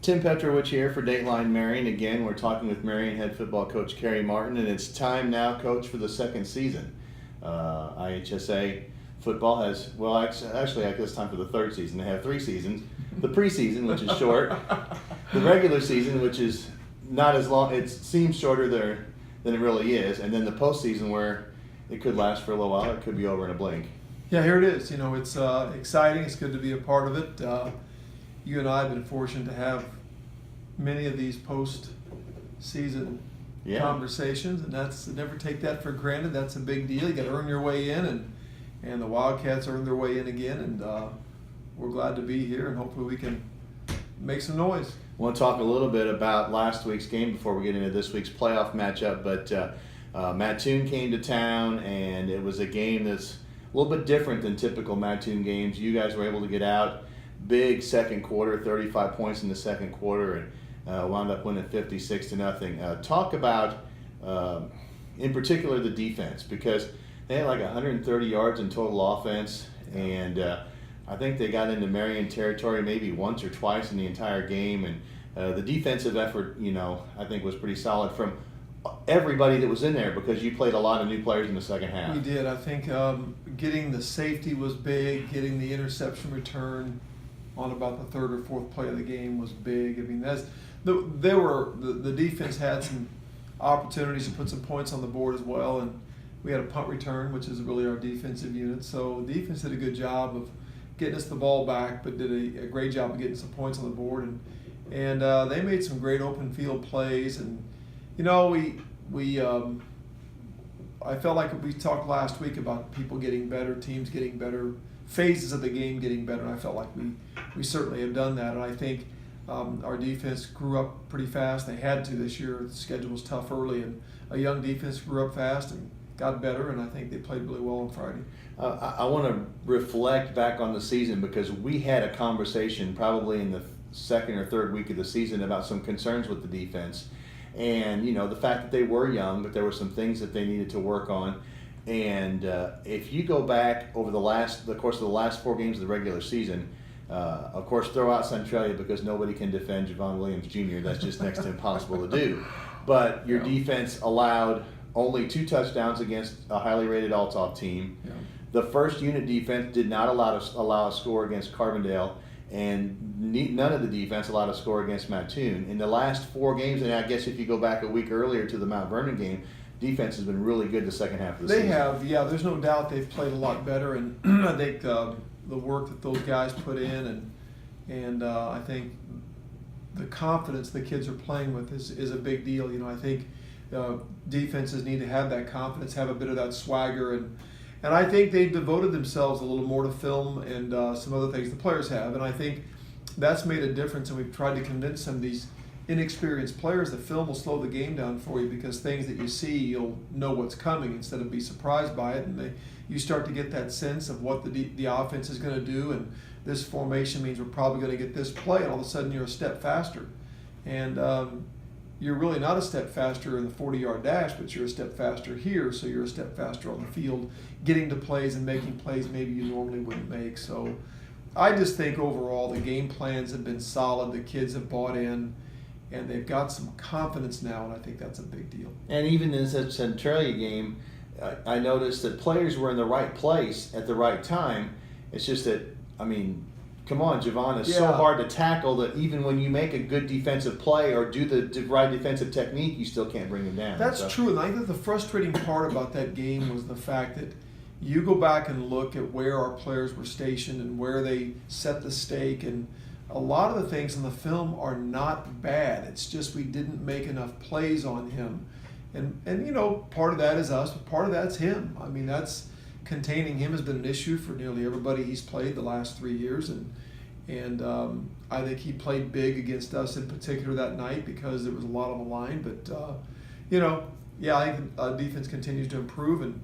Tim Petrowich here for Dateline Marion. Again, we're talking with Marion head football coach Kerry Martin, and it's time now, coach, for the second season. IHSA football has, well, actually, I guess time for the third season. They have 3 seasons. The preseason, which is short. The regular season, which is not as long. It seems shorter there than it really is. And then the postseason, where it could last for a little while. It could be over in a blink. Yeah, here it is. You know, it's exciting. It's good to be a part of it. You and I have been fortunate to have many of these post-season conversations, and that's never take that for granted. That's a big deal. You got to earn your way in, and the Wildcats earned their way in again, and we're glad to be here, and hopefully we can make some noise. I want to talk a little bit about last week's game before we get into this week's playoff matchup, but Mattoon came to town, and it was a game that's a little bit different than typical Mattoon games. You guys were able to get out big second quarter, 35 points in the second quarter, and wound up winning 56-0. Talk about, in particular, the defense, because they had like 130 yards in total offense, and I think they got into Marion territory maybe once or twice in the entire game, and the defensive effort, you know, I think was pretty solid from everybody that was in there, because you played a lot of new players in the second half. We did. I think getting the safety was big, getting the interception return on about the third or fourth play of the game was big. I mean, the defense had some opportunities to put some points on the board as well, and we had a punt return, which is really our defensive unit. So the defense did a good job of getting us the ball back, but did a great job of getting some points on the board, and they made some great open field plays. And you know, I felt like we talked last week about people getting better, teams getting better, phases of the game getting better, and I felt like we certainly have done that. And I think our defense grew up pretty fast. They had to this year. The schedule was tough early, and a young defense grew up fast and got better, and I think they played really well on Friday. I want to reflect back on the season, because we had a conversation probably in the second or third week of the season about some concerns with the defense. And, you know, the fact that they were young, but there were some things that they needed to work on. And if you go back over the course of the last 4 games of the regular season, of course, throw out Centralia, because nobody can defend Javon Williams Jr. That's just next to impossible to do. But your defense allowed only 2 touchdowns against a highly rated all-top team. Yeah. The first unit defense did not allow a score against Carbondale, and none of the defense allowed a score against Mattoon. In the last 4 games, and I guess if you go back a week earlier to the Mount Vernon game, defense has been really good the second half of the season. They have, yeah. There's no doubt they've played a lot better, and I think the work that those guys put in, and I think the confidence the kids are playing with is a big deal. You know, I think defenses need to have that confidence, have a bit of that swagger, and I think they've devoted themselves a little more to film and some other things the players have, and I think that's made a difference. And we've tried to convince some of these inexperienced players that film will slow the game down for you, because things that you see, you'll know what's coming instead of be surprised by it, and you start to get that sense of what the offense is going to do, and this formation means we're probably going to get this play, and all of a sudden you're a step faster. And you're really not a step faster in the 40-yard dash, but you're a step faster here, so you're a step faster on the field, getting to plays and making plays maybe you normally wouldn't make. So I just think overall the game plans have been solid, the kids have bought in, and they've got some confidence now, and I think that's a big deal. And even in the Centralia game, I noticed that players were in the right place at the right time. It's just that, I mean, come on, Javon, it's so hard to tackle that even when you make a good defensive play or do the right defensive technique, you still can't bring him down. That's true, and I think the frustrating part about that game was the fact that you go back and look at where our players were stationed and where they set the stake, and a lot of the things in the film are not bad. It's just we didn't make enough plays on him. And you know, part of that is us, but part of that's him. I mean, that's containing him has been an issue for nearly everybody he's played the last 3 years, and I think he played big against us in particular that night because there was a lot on the line. But you know, yeah, I think defense continues to improve, and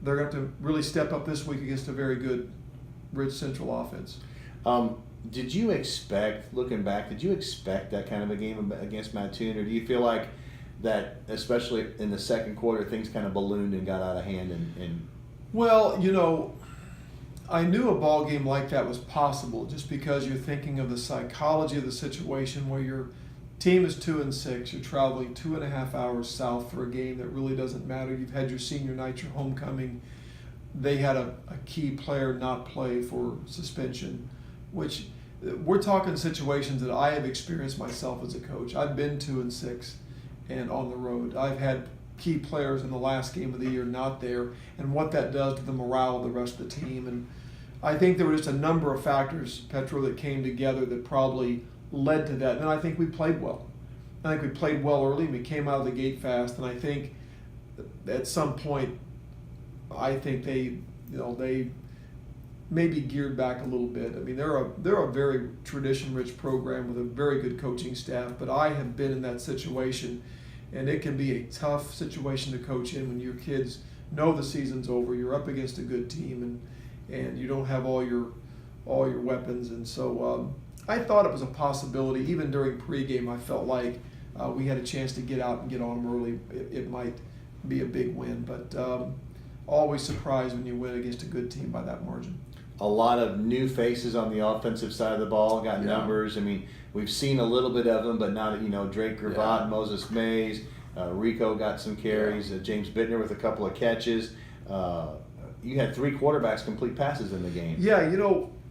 they're going to have to really step up this week against a very good Rich Central offense. Did you expect, looking back, that kind of a game against Mattoon, or do you feel like that, especially in the second quarter, things kind of ballooned and got out of hand? And Well, you know, I knew a ball game like that was possible just because you're thinking of the psychology of the situation where your team is 2-6, you're traveling 2.5 hours south for a game that really doesn't matter. You've had your senior night, your homecoming. They had a key player not play for suspension, which we're talking situations that I have experienced myself as a coach. I've been 2-6 and on the road. I've had key players in the last game of the year not there, and what that does to the morale of the rest of the team. And I think there were just a number of factors, Petro, that came together that probably led to that. And I think we played well. I think we played well early, and we came out of the gate fast. And I think at some point, I think they maybe geared back a little bit. I mean, they're a very tradition-rich program with a very good coaching staff. But I have been in that situation, and it can be a tough situation to coach in when your kids know the season's over. You're up against a good team, and you don't have all your weapons. And so I thought it was a possibility. Even during pregame, I felt like we had a chance to get out and get on them early. It might be a big win, but always surprised when you win against a good team by that margin. A lot of new faces on the offensive side of the ball, got numbers. I mean, we've seen a little bit of them, but not, Drake Gravatt, Moses Mays, Rico got some carries, James Bittner with a couple of catches. You had 3 quarterbacks complete passes in the game. Yeah,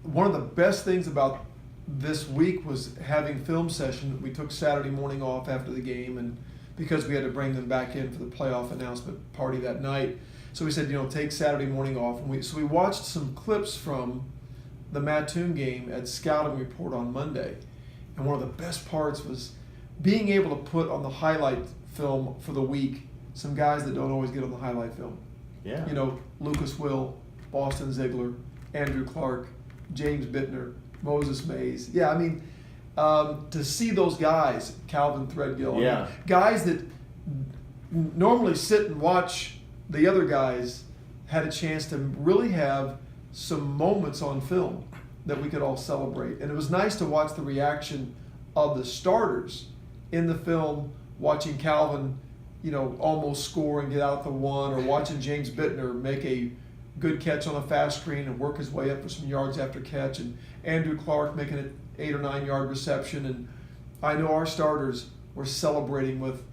one of the best things about this week was having film session. We took Saturday morning off after the game, and because we had to bring them back in for the playoff announcement party that night. So we said, take Saturday morning off. And we watched some clips from the Mattoon game at Scouting Report on Monday. And one of the best parts was being able to put on the highlight film for the week some guys that don't always get on the highlight film. Yeah. Lucas Will, Boston Ziegler, Andrew Clark, James Bittner, Moses Mays. Yeah, I mean, to see those guys, Calvin Threadgill, guys that normally sit and watch the other guys, had a chance to really have some moments on film that we could all celebrate. And it was nice to watch the reaction of the starters in the film, watching Calvin, almost score and get out the one, or watching James Bittner make a good catch on a fast screen and work his way up for some yards after catch, and Andrew Clark making an 8 or 9 yard reception. And I know our starters were celebrating with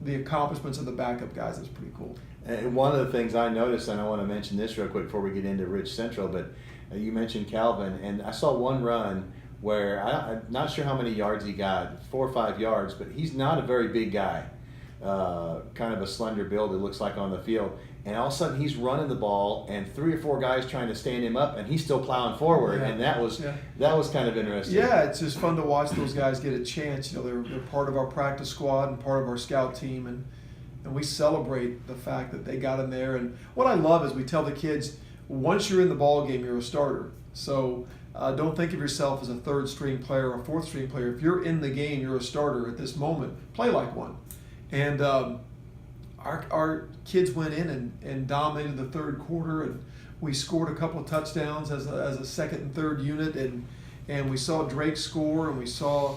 the accomplishments of the backup guys. That's pretty cool. And one of the things I noticed, and I want to mention this real quick before we get into Rich Central, but you mentioned Calvin, and I saw one run where I'm not sure how many yards he got, 4 or 5 yards, but he's not a very big guy, kind of a slender build, it looks like, on the field. And all of a sudden he's running the ball, and 3 or 4 guys trying to stand him up, and he's still plowing forward, and that was kind of interesting. Yeah, it's just fun to watch those guys get a chance. They're part of our practice squad and part of our scout team, and we celebrate the fact that they got in there. And what I love is we tell the kids, once you're in the ball game, you're a starter. So don't think of yourself as a 3rd string player or a 4th string player. If you're in the game, you're a starter at this moment. Play like one. And our kids went in and dominated the 3rd quarter, and we scored a couple of touchdowns as a 2nd and 3rd unit, and we saw Drake score, and we saw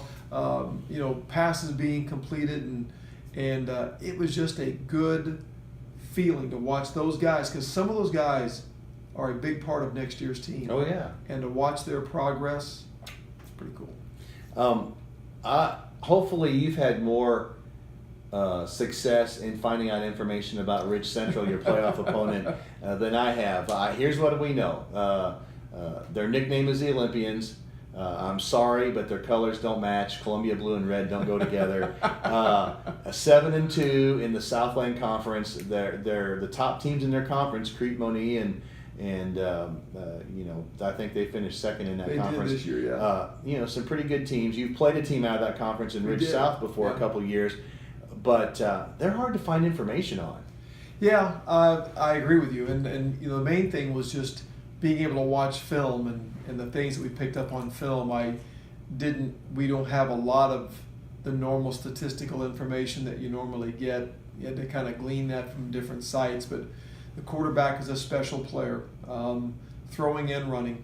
passes being completed, and it was just a good feeling to watch those guys, because some of those guys are a big part of next year's team. Oh yeah. And to watch their progress, it's pretty cool. Hopefully you've had more success in finding out information about Rich Central, your playoff opponent, than I have. Here's what we know. Their nickname is the Olympians. I'm sorry, but their colors don't match. Columbia blue and red don't go together. 7-2 in the Southland Conference. They're the top teams in their conference. Crete Monee and I think they finished 2nd in that conference. They did this year, some pretty good teams. You've played a team out of that conference in Ridge South before a couple years, but they're hard to find information on. Yeah, I agree with you. And the main thing was just being able to watch film and the things that we picked up on film. We don't have a lot of the normal statistical information that you normally get. You had to kind of glean that from different sites, but the quarterback is a special player, throwing and running.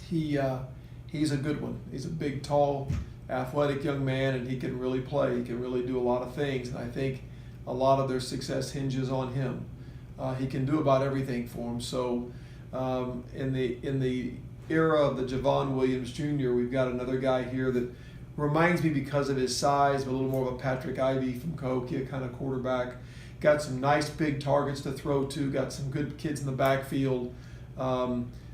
He's a good one. He's a big, tall, athletic young man, and he can really play. He can really do a lot of things, and I think a lot of their success hinges on him. He can do about everything for them. So In the era of the Javon Williams Jr., we've got another guy here that reminds me because of his size, but a little more of a Patrick Ivy from Cahokia kind of quarterback. Got some nice big targets to throw to, got some good kids in the backfield.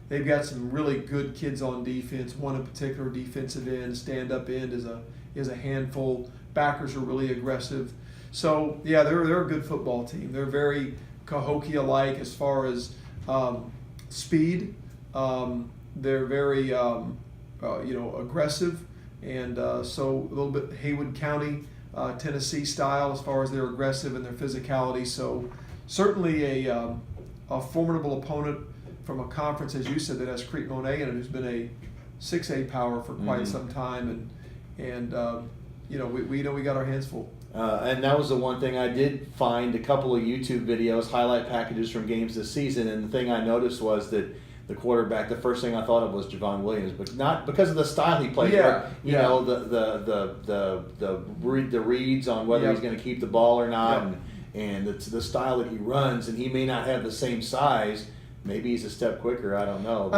They've got some really good kids on defense, one in particular defensive end, stand-up end is a handful. Backers are really aggressive. So, yeah, they're a good football team. They're very Cahokia-like as far as speed. They're very, aggressive. And so a little bit Haywood County, Tennessee style as far as their aggressive and their physicality. So certainly a formidable opponent from a conference, as you said, that has Crete Monet in it, who's been a 6A power for quite some time. And we know we got our hands full. And that was the one thing I did find, a couple of YouTube videos, highlight packages from games this season, and the thing I noticed was that the quarterback, the first thing I thought of was Javon Williams, but not because of the style he played. Yeah, you know, the reads on whether he's going to keep the ball or not, and the style that he runs, and he may not have the same size. Maybe he's a step quicker. I don't know.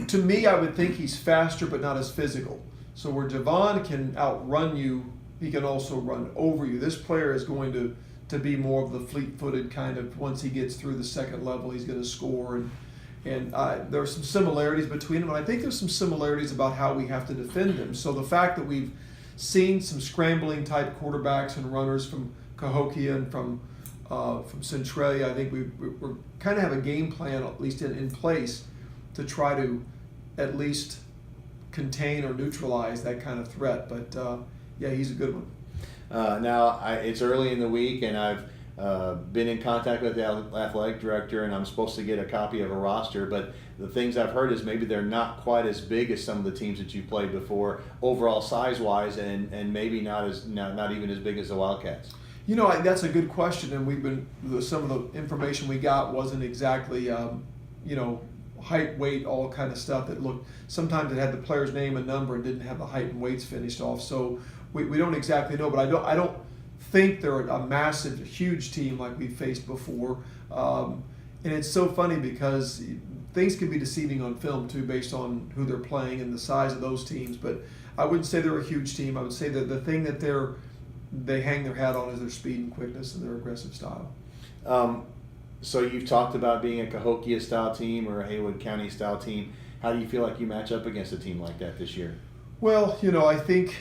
To me, I would think he's faster, but not as physical. So where Javon can outrun you, he can also run over you. This player is going to be more of the fleet-footed kind of. Once he gets through the second level, he's going to score. And there are some similarities between them, and I think there's some similarities about how we have to defend them. So the fact that we've seen some scrambling type quarterbacks and runners from Cahokia and from Centralia, I think we're kind of have a game plan, at least in place, to try to at least contain or neutralize that kind of threat. But he's a good one. Now it's early in the week, and I've been in contact with the athletic director, and I'm supposed to get a copy of a roster, but the things I've heard is maybe they're not quite as big as some of the teams that you played before, overall size-wise, and maybe not even as big as the Wildcats. You know, that's a good question, and some of the information we got wasn't exactly, height, weight, all kind of stuff that looked, sometimes it had the player's name and number and didn't have the height and weights finished off, so we don't exactly know, but I don't think they're a massive, huge team like we've faced before. And it's so funny because things can be deceiving on film too based on who they're playing and the size of those teams. But I wouldn't say they're a huge team. I would say that the thing that they hang their hat on is their speed and quickness and their aggressive style. So you've talked about being a Cahokia style team or a Haywood County style team. How do you feel like you match up against a team like that this year? Well, I think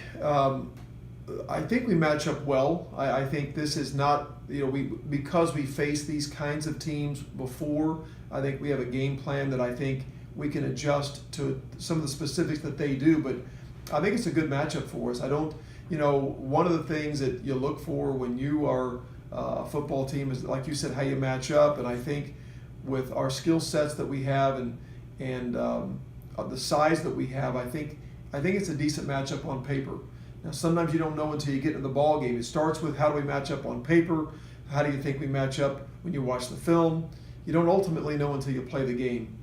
we match up well. I think this is not, because we faced these kinds of teams before, I think we have a game plan that I think we can adjust to some of the specifics that they do, but I think it's a good matchup for us. I don't, one of the things that you look for when you are a football team is, like you said, how you match up, and I think with our skill sets that we have and the size that we have, I think it's a decent matchup on paper. Now, sometimes you don't know until you get into the ball game. It starts with how do we match up on paper? How do you think we match up when you watch the film? You don't ultimately know until you play the game.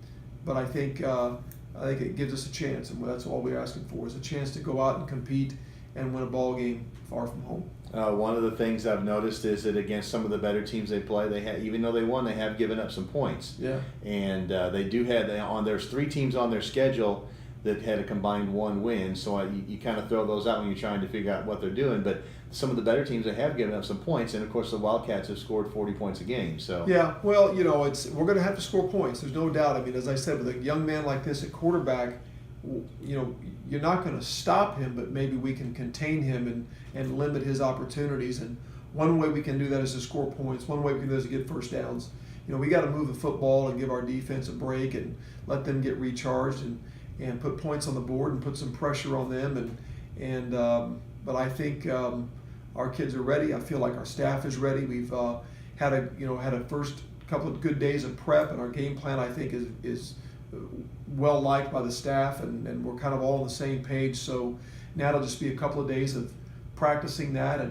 But I think it gives us a chance, and that's all we're asking for is a chance to go out and compete and win a ball game far from home. One of the things I've noticed is that against some of the better teams they play, even though they won, they have given up some points. Yeah. And they do have there's 3 teams on their schedule that had a combined 1 win, so you kind of throw those out when you're trying to figure out what they're doing. But some of the better teams, they have given up some points, and of course the Wildcats have scored 40 points a game. So yeah, well, we're going to have to score points. There's no doubt. I mean, as I said, with a young man like this at quarterback, you're not going to stop him, but maybe we can contain him and limit his opportunities. And one way we can do that is to score points. One way we can do that is to get first downs. We got to move the football and give our defense a break and let them get recharged and put points on the board and put some pressure on them. But I think our kids are ready. I feel like our staff is ready. We've had a first couple of good days of prep, and our game plan I think is well liked by the staff, and we're kind of all on the same page. So now it'll just be a couple of days of practicing that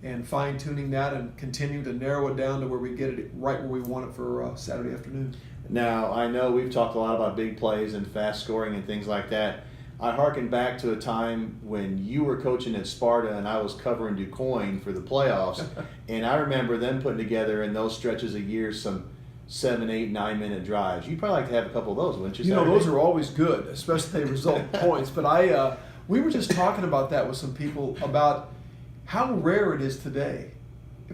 and fine tuning that and continue to narrow it down to where we get it right where we want it for Saturday afternoon. Now, I know we've talked a lot about big plays and fast scoring and things like that. I harken back to a time when you were coaching at Sparta and I was covering DuQuoin for the playoffs, and I remember them putting together in those stretches of years some 7, 8, 9-minute drives. You'd probably like to have a couple of those, wouldn't you? You know, Saturday? those are always good, especially if they result in points. But we were just talking about that with some people about how rare it is today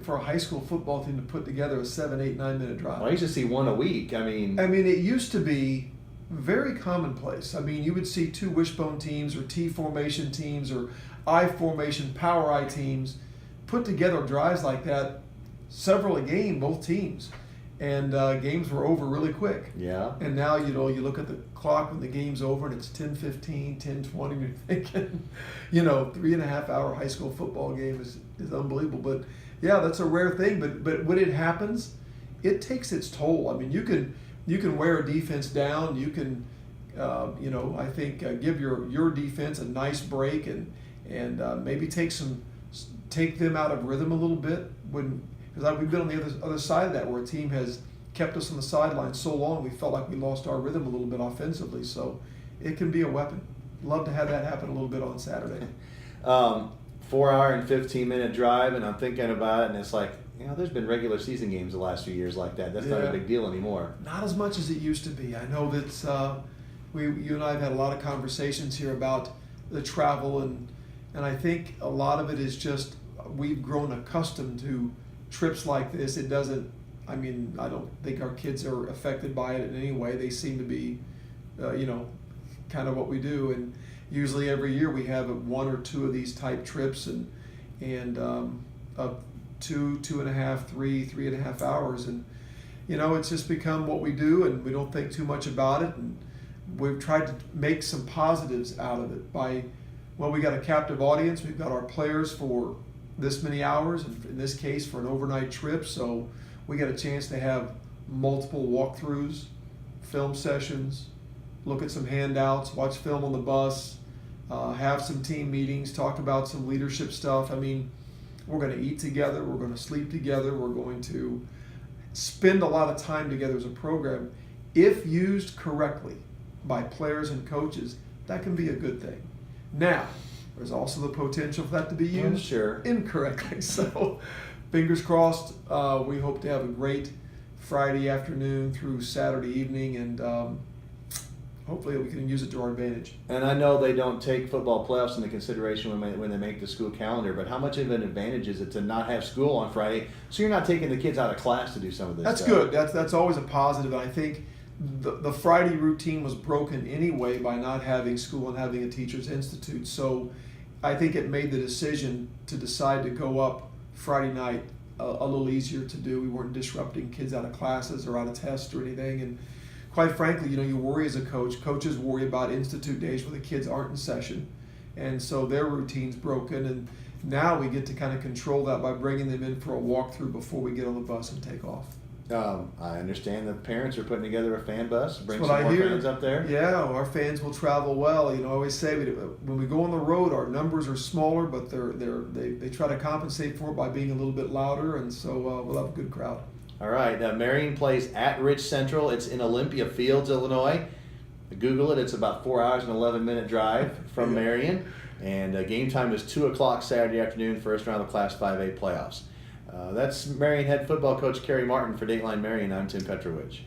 for a high school football team to put together a 7, 8, 9-minute drive. Well, I used to see one a week. I mean, it used to be very commonplace. I mean, you would see 2 wishbone teams or T formation teams or I formation, power I teams put together drives like that, several a game, both teams. And games were over really quick. yeah. And now, you know, you look at the clock when the game's over and it's 10:15, 10:20, you're thinking, you know, 3.5-hour high school football game is unbelievable. But yeah, that's a rare thing. But when it happens, it takes its toll. I mean, you can wear a defense down. You can, you know, I think give your defense a nice break and maybe take them out of rhythm a little bit because we've been on the other side of that, where a team has kept us on the sideline so long we felt like we lost our rhythm a little bit offensively. So it can be a weapon. Love to have that happen a little bit on Saturday. 4-hour and 15-minute drive, and I'm thinking about it, and it's like, you know, there's been regular season games the last few years like that. That's not a big deal anymore. Not as much as it used to be. I know that you and I have had a lot of conversations here about the travel, and I think a lot of it is just we've grown accustomed to trips like this. It doesn't, I mean, I don't think our kids are affected by it in any way. They seem to be, you know, kind of what we do. And usually every year we have 1 or 2 of these type trips and 2.5, 3.5 hours. And, you know, it's just become what we do, and we don't think too much about it. And we've tried to make some positives out of it well, we got a captive audience. We've got our players for this many hours, and in this case for an overnight trip. So we got a chance to have multiple walkthroughs, film sessions, look at some handouts, watch film on the bus, have some team meetings, talk about some leadership stuff. I mean, we're going to eat together, we're going to sleep together, we're going to spend a lot of time together as a program. If used correctly by players and coaches, that can be a good thing. Now, there's also the potential for that to be used incorrectly. So, fingers crossed, we hope to have a great Friday afternoon through Saturday evening, and hopefully we can use it to our advantage. And I know they don't take football playoffs into consideration when they make the school calendar, but how much of an advantage is it to not have school on Friday, so you're not taking the kids out of class to do some of this That's stuff? good. That's always a positive, and I think the Friday routine was broken anyway by not having school and having a teacher's institute. So I think it made the decision to decide to go up Friday night a little easier to do. We weren't disrupting kids out of classes or out of tests or anything. And quite frankly, you know, you worry as a coach. Coaches worry about institute days where the kids aren't in session. And so their routine's broken. And now we get to kind of control that by bringing them in for a walkthrough before we get on the bus and take off. I understand the parents are putting together a fan bus, bring That's some what more I hear. fans up there. Yeah, our fans will travel well. You know, I always say when we go on the road, our numbers are smaller, but they try to compensate for it by being a little bit louder, and so we'll have a good crowd. All right, Marion plays at Rich Central. It's in Olympia Fields, Illinois. Google it. It's about 4 hours and 11-minute drive from Marion, and game time is 2 o'clock Saturday afternoon, first round of Class 5A playoffs. That's Marion head football coach Kerry Martin for Dateline Marion. I'm Tim Petrowich.